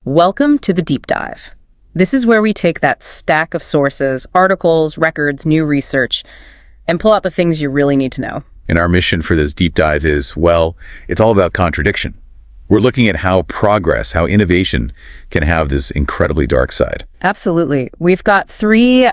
Welcome to the Deep Dive. This is where we take that stack of sources, articles, records, new research, and pull out the things you really need to know. And our mission for this deep dive is, well, it's all about contradiction. We're looking at how progress, how innovation can have this incredibly dark side. Absolutely. We've got three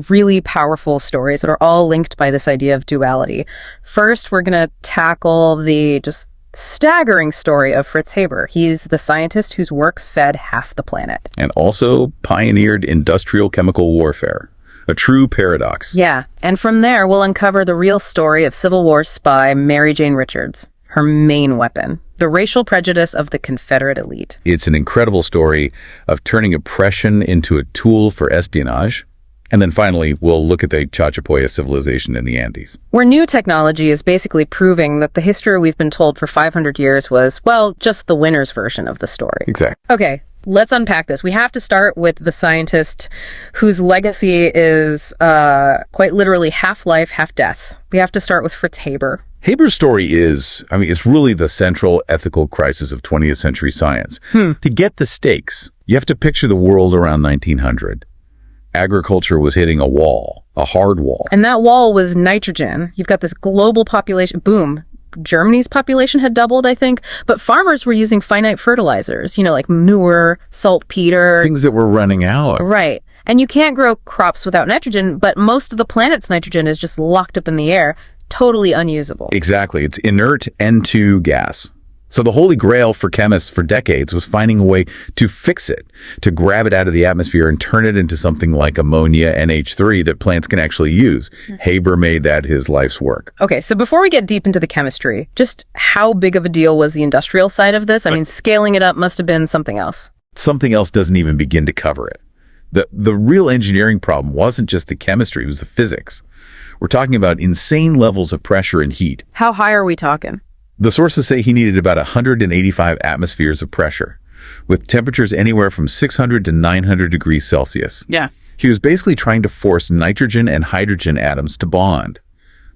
really powerful stories that are all linked by this idea of duality. First, we're going to tackle the just staggering story of Fritz Haber. He's the scientist whose work fed half the planet. And also pioneered industrial chemical warfare. A true paradox. Yeah, and from there, we'll uncover the real story of Civil War spy Mary Jane Richards, her main weapon, the racial prejudice of the Confederate elite. It's an incredible story of turning oppression into a tool for espionage. And then finally, we'll look at the Chachapoya civilization in the Andes. Where new technology is basically proving that the history we've been told for 500 years was, well, just the winner's version of the story. Exactly. Okay, let's unpack this. We have to start with the scientist whose legacy is quite literally half life, half death. We have to start with Fritz Haber. Haber's story is, it's really the central ethical crisis of 20th century science. To get the stakes, you have to picture the world around 1900. Agriculture was hitting a wall, a hard wall. And that wall was nitrogen. You've got this global population, boom. Germany's population had doubled, I think, but farmers were using finite fertilizers, like manure, saltpeter. Things that were running out. Right. And you can't grow crops without nitrogen, but most of the planet's nitrogen is just locked up in the air, totally unusable. Exactly. It's inert N2 gas. So the holy grail for chemists for decades was finding a way to fix it, to grab it out of the atmosphere and turn it into something like ammonia, NH3, that plants can actually use. Haber made that his life's work. Okay, so before we get deep into the chemistry, just how big of a deal was the industrial side of this? Scaling it up must have been something else. Something else doesn't even begin to cover it. The real engineering problem wasn't just the chemistry, it was the physics. We're talking about insane levels of pressure and heat. How high are we talking? The sources say he needed about 185 atmospheres of pressure, with temperatures anywhere from 600 to 900 degrees Celsius. Yeah. He was basically trying to force nitrogen and hydrogen atoms to bond.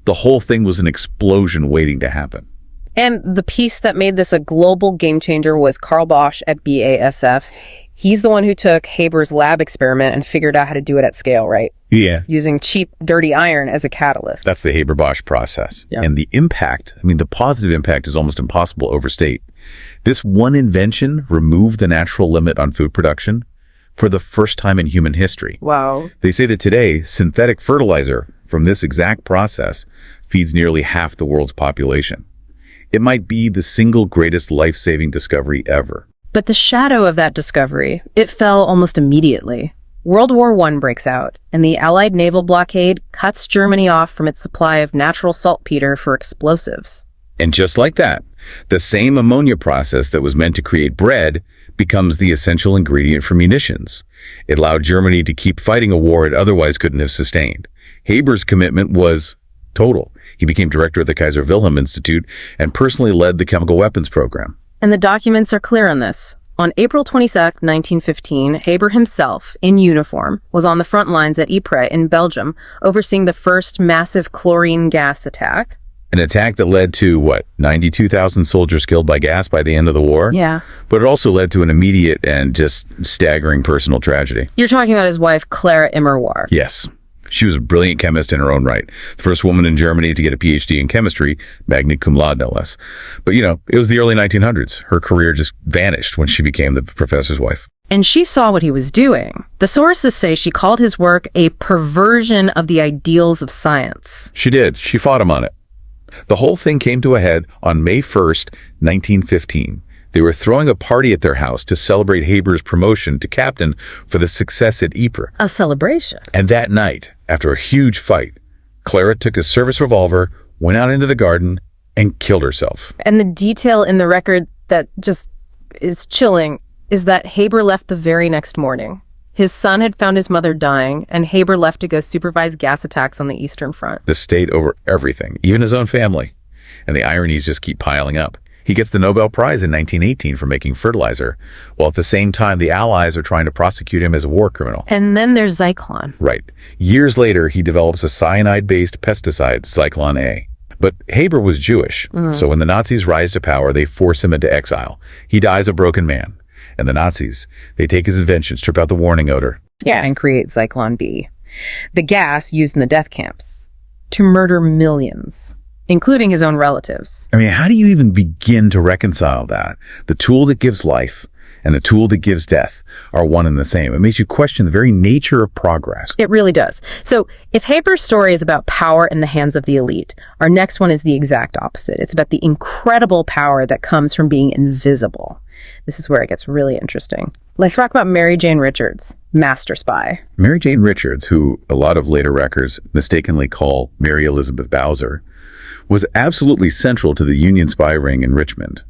The whole thing was an explosion waiting to happen. And the piece that made this a global game changer was Carl Bosch at BASF. He's the one who took Haber's lab experiment and figured out how to do it at scale, right? Yeah. Using cheap, dirty iron as a catalyst. That's the Haber-Bosch process. Yeah. And the impact, the positive impact is almost impossible to overstate. This one invention removed the natural limit on food production for the first time in human history. Wow. They say that today, synthetic fertilizer from this exact process feeds nearly half the world's population. It might be the single greatest life-saving discovery ever. But the shadow of that discovery, it fell almost immediately. World War I breaks out, and the Allied naval blockade cuts Germany off from its supply of natural saltpeter for explosives. And just like that, the same ammonia process that was meant to create bread becomes the essential ingredient for munitions. It allowed Germany to keep fighting a war it otherwise couldn't have sustained. Haber's commitment was total. He became director of the Kaiser Wilhelm Institute and personally led the chemical weapons program. And the documents are clear on this. On April 22, 1915, Haber himself, in uniform, was on the front lines at Ypres in Belgium, overseeing the first massive chlorine gas attack. An attack that led to, 92,000 soldiers killed by gas by the end of the war? Yeah. But it also led to an immediate and just staggering personal tragedy. You're talking about his wife, Clara Immerwahr. Yes. She was a brilliant chemist in her own right. The first woman in Germany to get a PhD in chemistry, magna cum laude, no less. But, it was the early 1900s. Her career just vanished when she became the professor's wife. And she saw what he was doing. The sources say she called his work a perversion of the ideals of science. She did. She fought him on it. The whole thing came to a head on May 1st, 1915. They were throwing a party at their house to celebrate Haber's promotion to captain for the success at Ypres. A celebration. And that night, after a huge fight, Clara took a service revolver, went out into the garden, and killed herself. And the detail in the record that just is chilling is that Haber left the very next morning. His son had found his mother dying, and Haber left to go supervise gas attacks on the Eastern Front. The state over everything, even his own family. And the ironies just keep piling up. He gets the Nobel Prize in 1918 for making fertilizer, while at the same time the Allies are trying to prosecute him as a war criminal. And then there's Zyklon. Right. Years later, he develops a cyanide-based pesticide, Zyklon A. But Haber was Jewish, so when the Nazis rise to power, they force him into exile. He dies a broken man. And the Nazis, they take his invention, strip out the warning odor. Yeah, and create Zyklon B, the gas used in the death camps to murder millions, including his own relatives. I mean, how do you even begin to reconcile that? The tool that gives life and the tool that gives death are one and the same. It makes you question the very nature of progress. It really does. So if Haber's story is about power in the hands of the elite, our next one is the exact opposite. It's about the incredible power that comes from being invisible. This is where it gets really interesting. Let's talk about Mary Jane Richards, master spy. Mary Jane Richards, who a lot of later records mistakenly call Mary Elizabeth Bowser, was absolutely central to the Union spy ring in Richmond.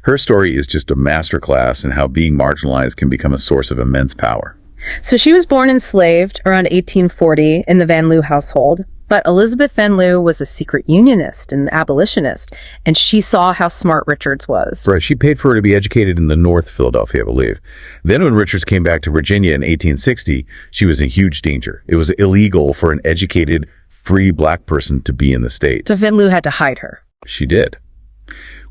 Her story is just a masterclass in how being marginalized can become a source of immense power. So she was born enslaved around 1840 in the Van Loo household, but Elizabeth Van Loo was a secret unionist and abolitionist, and she saw how smart Richards was. Right, she paid for her to be educated in the North Philadelphia, I believe. Then when Richards came back to Virginia in 1860, she was in huge danger. It was illegal for an educated, free black person to be in the state. So Van Loo had to hide her. She did.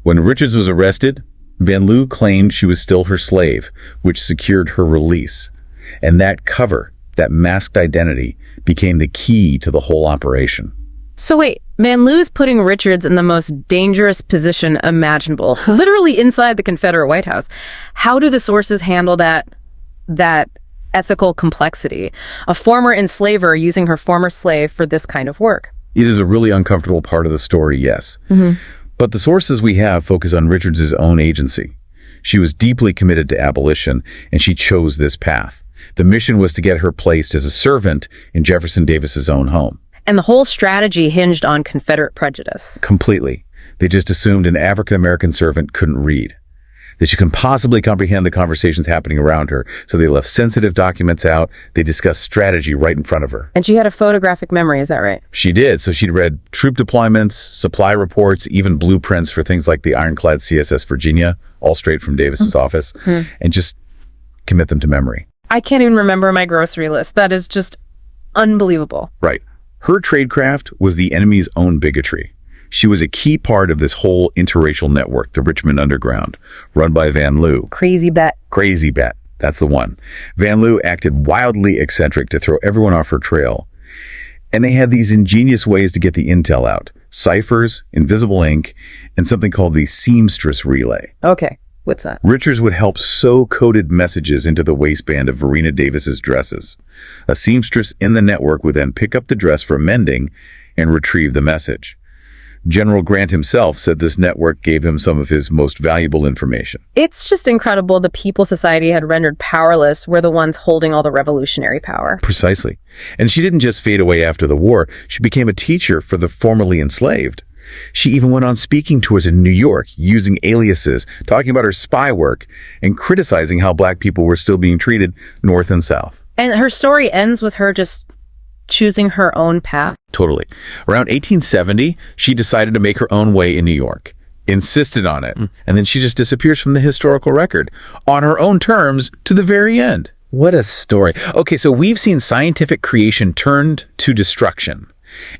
When Richards was arrested, Van Loo claimed she was still her slave, which secured her release. And that cover, that masked identity, became the key to the whole operation. So wait, Van Loo's putting Richards in the most dangerous position imaginable, literally inside the Confederate White House. How do the sources handle that ethical complexity? A former enslaver using her former slave for this kind of work. It is a really uncomfortable part of the story, yes. But the sources we have focus on Richards' own agency. She was deeply committed to abolition, and she chose this path. The mission was to get her placed as a servant in Jefferson Davis's own home. And the whole strategy hinged on Confederate prejudice. Completely. They just assumed an African-American servant couldn't read, that she couldn't possibly comprehend the conversations happening around her, so they left sensitive documents out. They discussed strategy right in front of her. And she had a photographic memory, is that right? She did. So she'd read troop deployments, supply reports, even blueprints for things like the ironclad CSS Virginia, all straight from Davis's office, and just commit them to memory. I can't even remember my grocery list. That is just unbelievable. Right. Her tradecraft was the enemy's own bigotry. She was a key part of this whole interracial network, the Richmond Underground, run by Van Loo. Crazy bet. Crazy bet. That's the one. Van Loo acted wildly eccentric to throw everyone off her trail. And they had these ingenious ways to get the intel out. Ciphers, invisible ink, and something called the seamstress relay. Okay. What's that? Richards would help sew coded messages into the waistband of Verena Davis's dresses. A seamstress in the network would then pick up the dress for mending and retrieve the message. General Grant himself said this network gave him some of his most valuable information. It's just incredible the people society had rendered powerless were the ones holding all the revolutionary power. Precisely. And she didn't just fade away after the war. She became a teacher for the formerly enslaved. She even went on speaking tours in New York, using aliases, talking about her spy work, and criticizing how black people were still being treated north and south. And her story ends with her just choosing her own path. Totally. Around 1870, she decided to make her own way in New York, insisted on it, and then she just disappears from the historical record on her own terms to the very end. What a story. Okay, so we've seen scientific creation turned to destruction,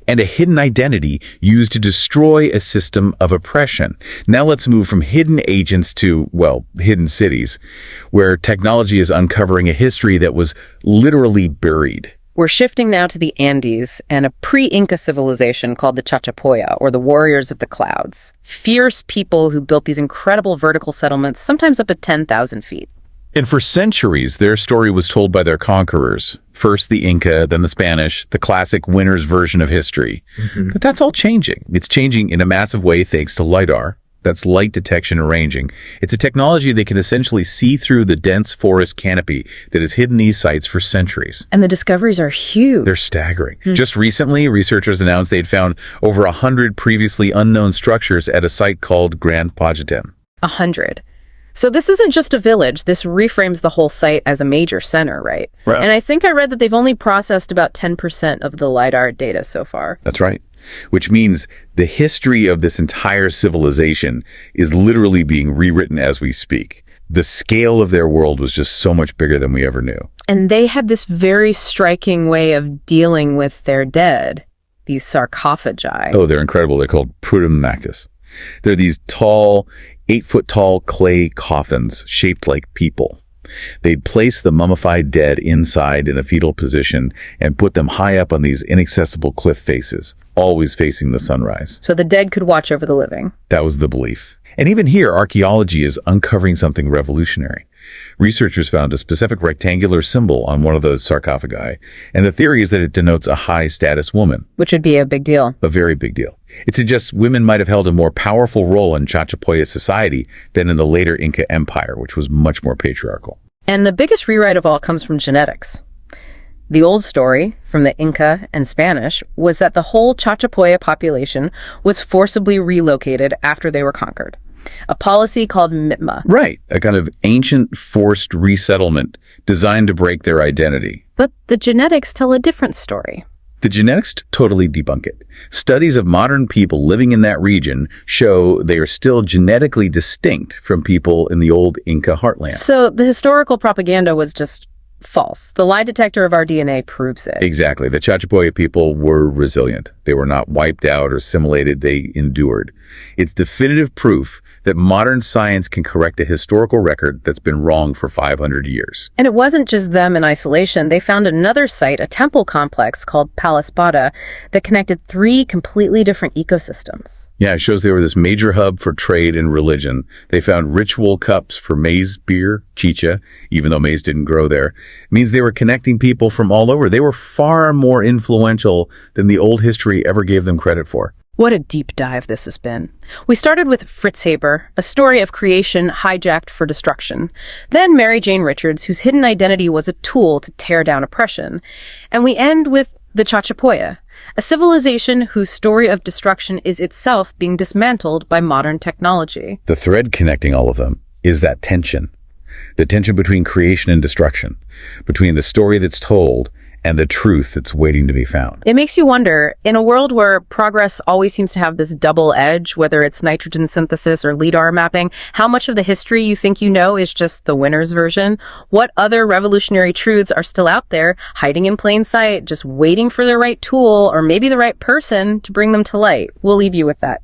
and a hidden identity used to destroy a system of oppression. Now let's move from hidden agents to, well, hidden cities, where technology is uncovering a history that was literally buried. We're shifting now to the Andes and a pre-Inca civilization called the Chachapoya, or the Warriors of the Clouds. Fierce people who built these incredible vertical settlements, sometimes up at 10,000 feet. And for centuries, their story was told by their conquerors. First the Inca, then the Spanish, the classic winner's version of history. But that's all changing. It's changing in a massive way thanks to LiDAR. That's light detection and ranging. It's a technology that can essentially see through the dense forest canopy that has hidden these sites for centuries. And the discoveries are huge. They're staggering. Just recently, researchers announced they'd found over 100 previously unknown structures at a site called Grand Pajitem. 100. So this isn't just a village. This reframes the whole site as a major center, right? Right. And I think I read that they've only processed about 10% of the LiDAR data so far. That's right. Which means the history of this entire civilization is literally being rewritten as we speak. The scale of their world was just so much bigger than we ever knew. And they had this very striking way of dealing with their dead, these sarcophagi. Oh, they're incredible. They're called Prudomachus. They're these tall, 8-foot tall clay coffins shaped like people. They'd place the mummified dead inside in a fetal position and put them high up on these inaccessible cliff faces, always facing the sunrise. So the dead could watch over the living. That was the belief. And even here, archaeology is uncovering something revolutionary. Researchers found a specific rectangular symbol on one of those sarcophagi, and the theory is that it denotes a high-status woman. Which would be a big deal. A very big deal. It suggests women might have held a more powerful role in Chachapoya society than in the later Inca Empire, which was much more patriarchal. And the biggest rewrite of all comes from genetics. The old story from the Inca and Spanish was that the whole Chachapoya population was forcibly relocated after they were conquered. A policy called mitma. Right, a kind of ancient forced resettlement designed to break their identity. But the genetics tell a different story. The genetics totally debunk it. Studies of modern people living in that region show they are still genetically distinct from people in the old Inca heartland. So the historical propaganda was just false. The lie detector of our DNA proves it. Exactly. The Chachapoya people were resilient. They were not wiped out or assimilated. They endured. It's definitive proof that modern science can correct a historical record that's been wrong for 500 years. And it wasn't just them in isolation. They found another site, a temple complex called Palispada, that connected 3 completely different ecosystems. Yeah, it shows they were this major hub for trade and religion. They found ritual cups for maize beer, chicha, even though maize didn't grow there. It means they were connecting people from all over. They were far more influential than the old history ever gave them credit for. What a deep dive this has been. We started with Fritz Haber, a story of creation hijacked for destruction. Then Mary Jane Richards, whose hidden identity was a tool to tear down oppression. And we end with the Chachapoya, a civilization whose story of destruction is itself being dismantled by modern technology. The thread connecting all of them is that tension. The tension between creation and destruction, between the story that's told and the truth that's waiting to be found. It makes you wonder, in a world where progress always seems to have this double edge, whether it's nitrogen synthesis or LIDAR mapping, how much of the history you think you know is just the winner's version? What other revolutionary truths are still out there, hiding in plain sight, just waiting for the right tool or maybe the right person to bring them to light? We'll leave you with that.